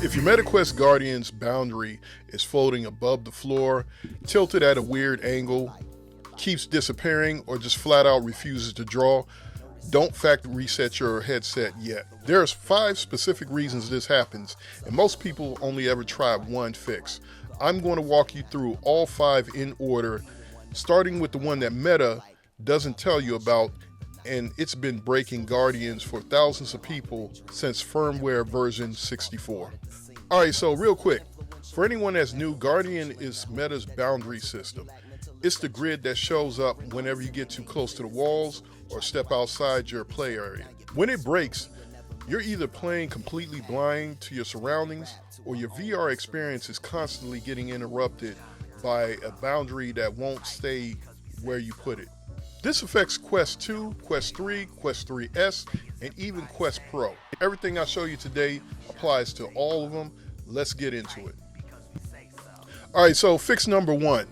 If your MetaQuest Guardian's boundary is floating above the floor, tilted at a weird angle, keeps disappearing, or just flat out refuses to draw, don't factory reset your headset yet. There's 5 specific reasons this happens, and most people only ever try one fix. I'm going to walk you through all 5 in order, starting with the one that Meta doesn't tell you about, and it's been breaking Guardians for thousands of people since firmware version 64. Alright, so real quick, for anyone that's new, Guardian is Meta's boundary system. It's the grid that shows up whenever you get too close to the walls or step outside your play area. When it breaks, you're either playing completely blind to your surroundings, or your VR experience is constantly getting interrupted by a boundary that won't stay where you put it. This affects Quest 2, Quest 3, Quest 3S, and even Quest Pro. Everything I show you today applies to all of them. Let's get into it. Alright, so fix number 1.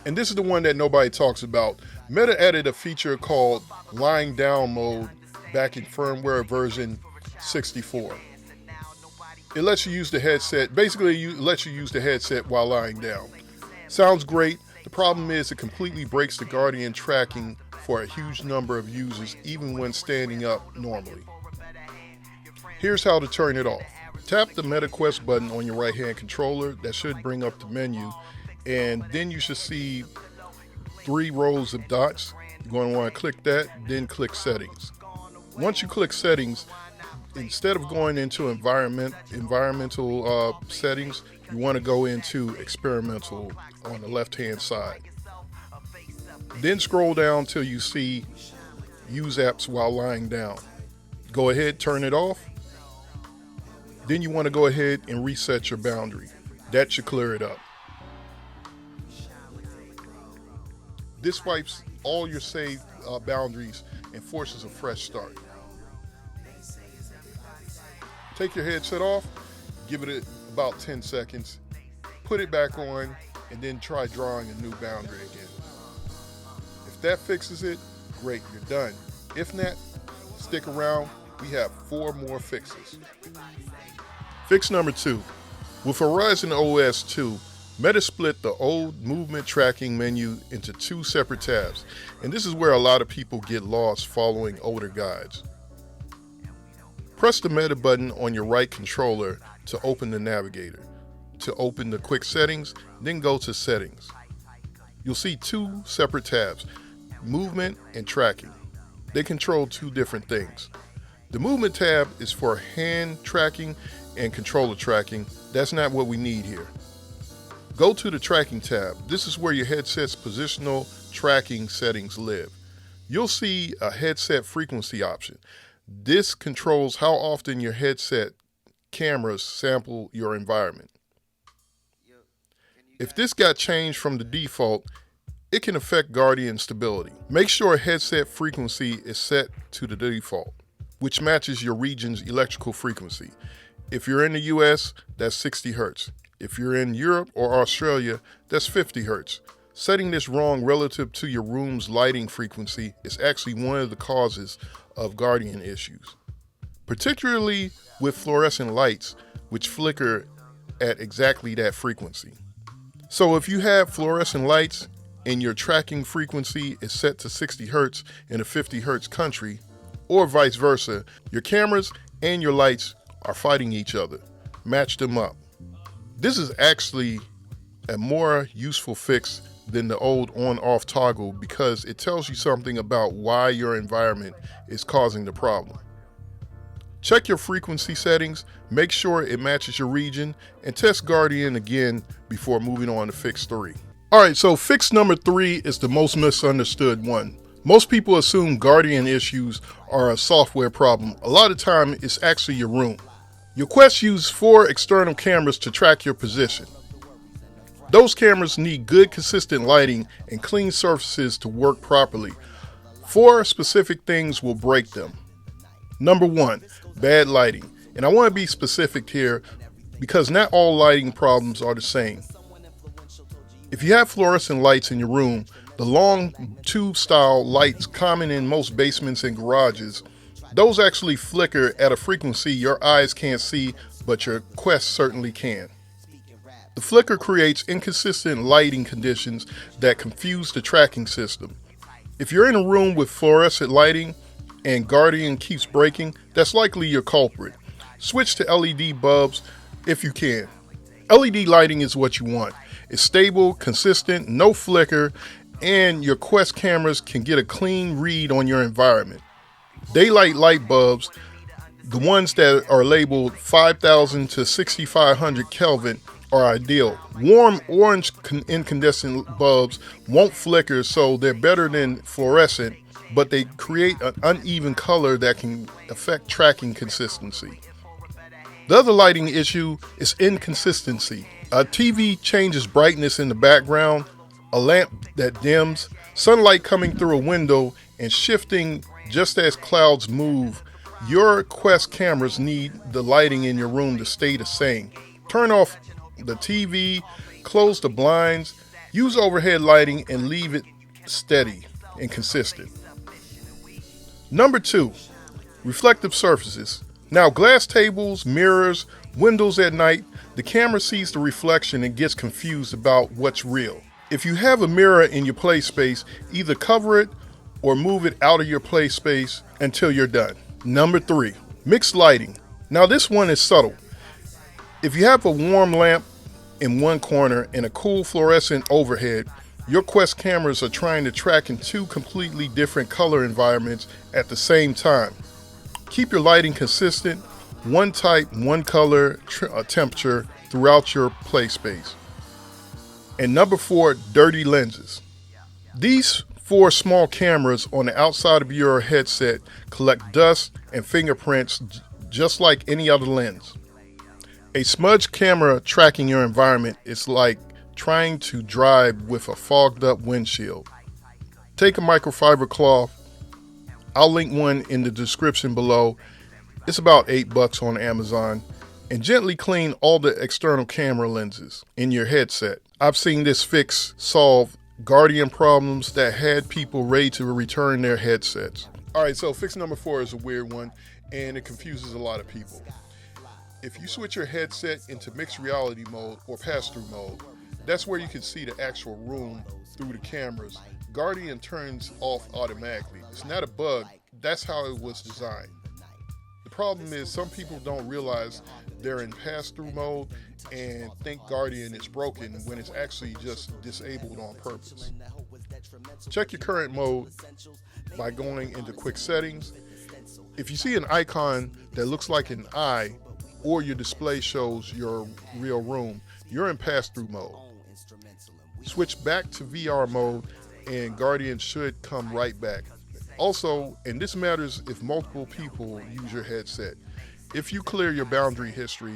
And this is the one that nobody talks about. Meta added a feature called lying down mode back in firmware version 64. It lets you use the headset, basically it lets you use the headset while lying down. Sounds great. The problem is it completely breaks the Guardian tracking for a huge number of users, even when standing up normally. Here's how to turn it off. Tap the MetaQuest button on your right hand controller. That should bring up the menu, and then you should see 3 rows of dots. You're going to want to click that, then click settings. Once you click settings, instead of going into environmental settings, you want to go into experimental on the left hand side. Then scroll down till you see use apps while lying down. Go ahead, turn it off. Then you want to go ahead and reset your boundary. That should clear it up. This wipes all your saved boundaries and forces a fresh start. Take your headset off, give it about 10 seconds, put it back on, and then try drawing a new boundary again. If that fixes it, great, you're done. If not, stick around. We have 4 more fixes. Fix number 2. With Horizon OS 2, Meta split the old movement tracking menu into 2 separate tabs, and this is where a lot of people get lost following older guides. Press the Meta button on your right controller to open the navigator. To open the quick settings, then go to settings. You'll see 2 separate tabs, movement and tracking. They control 2 different things. The movement tab is for hand tracking and controller tracking. That's not what we need here. Go to the tracking tab. This is where your headset's positional tracking settings live. You'll see a headset frequency option. This controls how often your headset cameras sample your environment. If this got changed from the default, it can affect Guardian stability. Make sure headset frequency is set to the default, which matches your region's electrical frequency. If you're in the US, that's 60 Hz. If you're in Europe or Australia, that's 50 Hz. Setting this wrong relative to your room's lighting frequency is actually one of the causes of Guardian issues, particularly with fluorescent lights, which flicker at exactly that frequency. So if you have fluorescent lights and your tracking frequency is set to 60 Hz in a 50 Hz country, or vice versa, your cameras and your lights are fighting each other. Match them up. This is actually a more useful fix than the old on-off toggle because it tells you something about why your environment is causing the problem. Check your frequency settings, make sure it matches your region, and test Guardian again before moving on to fix 3. Alright, so fix number 3 is the most misunderstood one. Most people assume Guardian issues are a software problem. A lot of time it's actually your room. Your Quest uses 4 external cameras to track your position. Those cameras need good consistent lighting and clean surfaces to work properly. 4 specific things will break them. Number 1, bad lighting. And I want to be specific here because not all lighting problems are the same. If you have fluorescent lights in your room, the long tube style lights common in most basements and garages, Those actually flicker at a frequency your eyes can't see, but your Quest certainly can. The flicker creates inconsistent lighting conditions that confuse the tracking system. If you're in a room with fluorescent lighting and Guardian keeps breaking, that's likely your culprit. Switch to LED bulbs if you can. LED lighting is what you want. It's stable, consistent, no flicker, and your Quest cameras can get a clean read on your environment. Daylight light bulbs, the ones that are labeled 5000 to 6500 Kelvin, are ideal. Warm orange incandescent bulbs won't flicker, so they're better than fluorescent, but they create an uneven color that can affect tracking consistency. The other lighting issue is inconsistency. A TV changes brightness in the background, a lamp that dims, sunlight coming through a window, and shifting just as clouds move. Your Quest cameras need the lighting in your room to stay the same. Turn off the TV, close the blinds, use overhead lighting, and leave it steady and consistent. Number 2, reflective surfaces. Now, glass tables, mirrors, windows at night, the camera sees the reflection and gets confused about what's real. If you have a mirror in your play space, either cover it or move it out of your play space until you're done. Number 3, mixed lighting. Now, this one is subtle. If you have a warm lamp in one corner and a cool fluorescent overhead, your Quest cameras are trying to track in 2 completely different color environments at the same time. Keep your lighting consistent, one type, one color, temperature throughout your play space. And number 4, dirty lenses. These 4 small cameras on the outside of your headset collect dust and fingerprints just like any other lens. A smudged camera tracking your environment is like trying to drive with a fogged up windshield. Take a microfiber cloth. I'll link one in the description below. It's about $8 on Amazon. And gently clean all the external camera lenses in your headset. I've seen this fix solve Guardian problems that had people ready to return their headsets. All right, so fix number 4 is a weird one, and it confuses a lot of people. If you switch your headset into mixed reality mode or pass-through mode, that's where you can see the actual room through the cameras. Guardian turns off automatically. It's not a bug, that's how it was designed. The problem is some people don't realize they're in pass-through mode and think Guardian is broken when it's actually just disabled on purpose. Check your current mode by going into quick settings. If you see an icon that looks like an eye or your display shows your real room, you're in pass-through mode. Switch back to VR mode and Guardian should come right back. Also, and this matters if multiple people use your headset, if you clear your boundary history,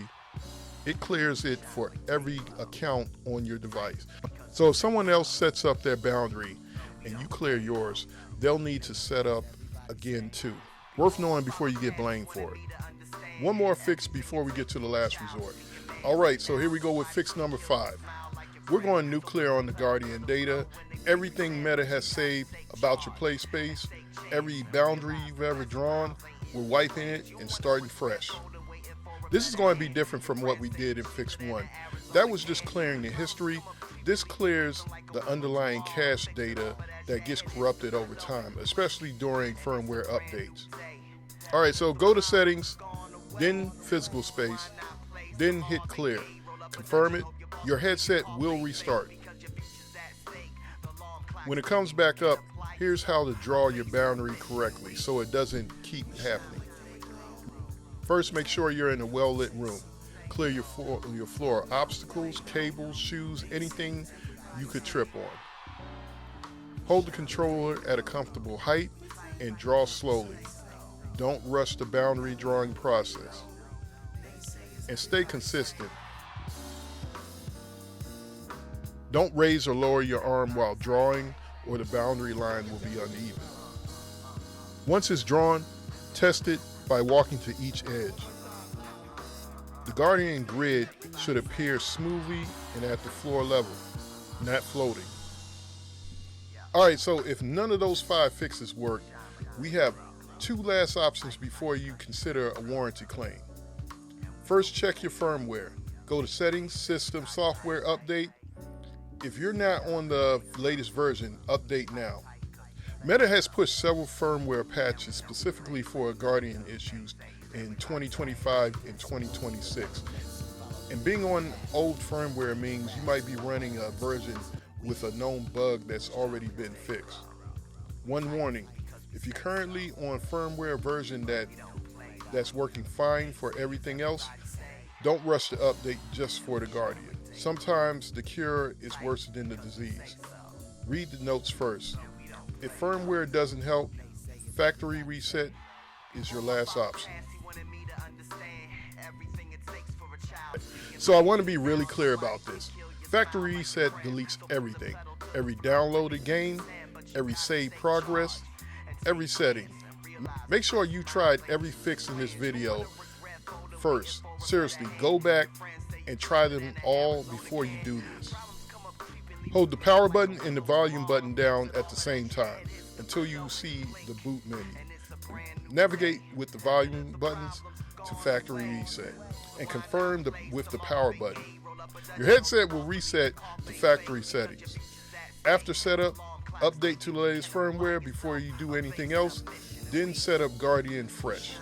it clears it for every account on your device. So if someone else sets up their boundary and you clear yours, they'll need to set up again too. Worth knowing before you get blamed for it. One more fix before we get to the last resort. All right, so here we go with fix number 5. We're going nuclear on the Guardian data. Everything Meta has saved about your play space, every boundary you've ever drawn, we're wiping it and starting fresh. This is going to be different from what we did in fix 1. That was just clearing the history. This clears the underlying cache data that gets corrupted over time, especially during firmware updates. All right, so go to settings, then physical space, then hit clear. Confirm it. Your headset will restart. When it comes back up, here's how to draw your boundary correctly so it doesn't keep happening. First, make sure you're in a well-lit room. Clear your floor, obstacles, cables, shoes, anything you could trip on. Hold the controller at a comfortable height and draw slowly. Don't rush the boundary drawing process. And stay consistent. Don't raise or lower your arm while drawing, or the boundary line will be uneven. Once it's drawn, test it by walking to each edge. The Guardian grid should appear smoothly and at the floor level, not floating. All right, so if none of those 5 fixes work, we have Two last options before you consider a warranty claim. First, check your firmware. Go to Settings, System, Software, Update. If you're not on the latest version, update now. Meta has pushed several firmware patches specifically for Guardian issues in 2025 and 2026. And being on old firmware means you might be running a version with a known bug that's already been fixed. One warning, if you're currently on firmware version that's working fine for everything else, don't rush to update just for the Guardian. Sometimes the cure is worse than the disease. Read the notes first. If firmware doesn't help, factory reset is your last option. So I want to be really clear about this. Factory reset deletes everything. Every downloaded game, every saved progress, every setting. Make sure you tried every fix in this video first. Seriously, go back and try them all before you do this. Hold the power button and the volume button down at the same time until you see the boot menu. Navigate with the volume buttons to factory reset and confirm with the power button. Your headset will reset to factory settings. After setup, update to the latest firmware before you do anything else, then set up Guardian fresh.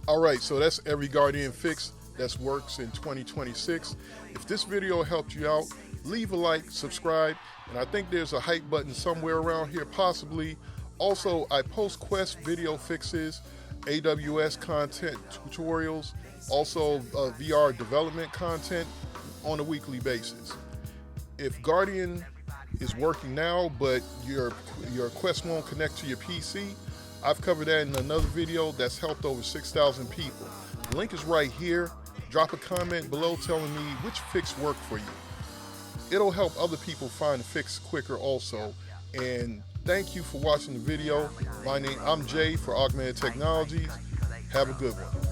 Alright, so that's every Guardian fix that works in 2026. If this video helped you out, leave a like, subscribe, and I think there's a hype button somewhere around here possibly. Also, I post Quest video fixes, AWS content tutorials, also VR development content on a weekly basis. If Guardian is working now, but your Quest won't connect to your PC, I've covered that in another video that's helped over 6,000 people. The link is right here. Drop a comment below telling me which fix worked for you. It'll help other people find a fix quicker also. And thank you for watching the video. I'm Jay for Augmented Technologies. Have a good one.